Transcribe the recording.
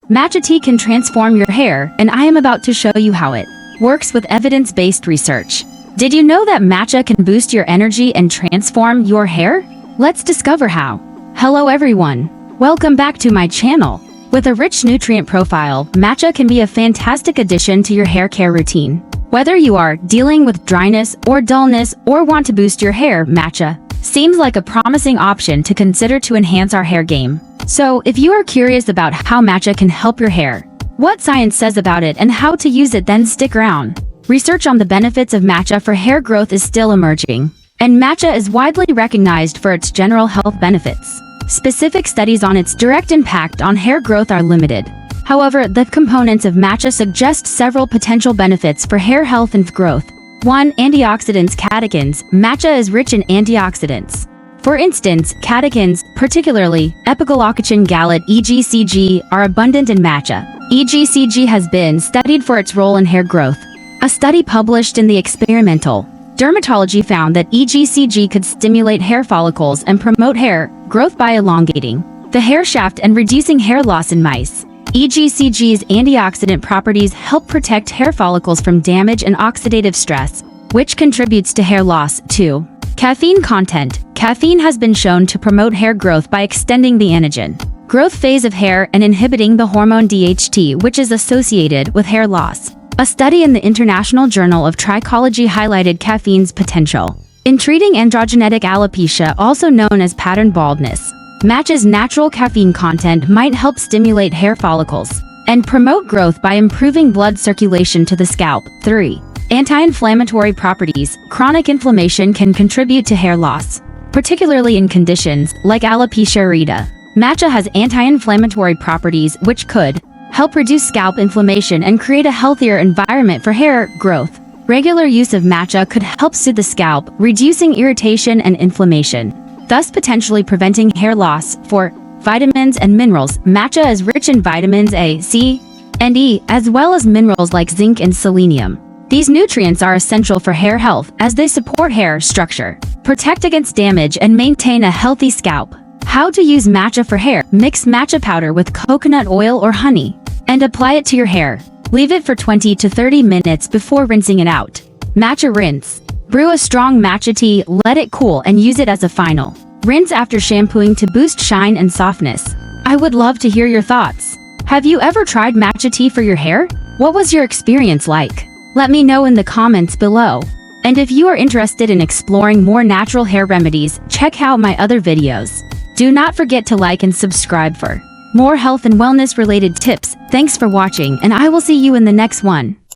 Matcha tea can transform your hair, and I am about to show you how it works with evidence-based research. Did you know that matcha can boost your energy and transform your hair? Let's discover how. Hello everyone. Welcome back to my channel. With a rich nutrient profile, matcha can be a fantastic addition to your hair care routine. Whether you are dealing with dryness or dullness or want to boost your hair, matcha seems like a promising option to consider to enhance our hair game. So, if you are curious about how matcha can help your hair, what science says about it and how to use it, then stick around. Research on the benefits of matcha for hair growth is still emerging, and matcha is widely recognized for its general health benefits. Specific studies on its direct impact on hair growth are limited. However, the components of matcha suggest several potential benefits for hair health and growth. 1. Antioxidants. Catechins. Matcha is rich in antioxidants. For instance, catechins, particularly epigallocatechin gallate (EGCG), are abundant in matcha. EGCG has been studied for its role in hair growth. A study published in the Experimental Dermatology found that EGCG could stimulate hair follicles and promote hair growth by elongating the hair shaft and reducing hair loss in mice. EGCG's antioxidant properties help protect hair follicles from damage and oxidative stress, which contributes to hair loss. 2. Caffeine content. Caffeine has been shown to promote hair growth by extending the anagen growth phase of hair and inhibiting the hormone DHT, which is associated with hair loss. A study in the International Journal of Trichology highlighted caffeine's potential in treating androgenetic alopecia, also known as pattern baldness. Matcha's natural caffeine content might help stimulate hair follicles and promote growth by improving blood circulation to the scalp. 3. Anti-inflammatory properties. Chronic inflammation can contribute to hair loss, particularly in conditions like alopecia areata. Matcha has anti-inflammatory properties which could help reduce scalp inflammation and create a healthier environment for hair growth. Regular use of matcha could help soothe the scalp, reducing irritation and inflammation, thus potentially preventing hair loss. 4. Vitamins and minerals. Matcha is rich in vitamins A, C, and E, as well as minerals like zinc and selenium. These nutrients are essential for hair health as they support hair structure, protect against damage, and maintain a healthy scalp. How to use matcha for hair. Mix matcha powder with coconut oil or honey and apply it to your hair. Leave it for 20 to 30 minutes before rinsing it out. Matcha rinse. Brew a strong matcha tea, let it cool, and use it as a final rinse after shampooing to boost shine and softness. I would love to hear your thoughts. Have you ever tried matcha tea for your hair? What was your experience like? Let me know in the comments below. And if you are interested in exploring more natural hair remedies, check out my other videos. Do not forget to like and subscribe for more health and wellness related tips. Thanks for watching, and I will see you in the next one.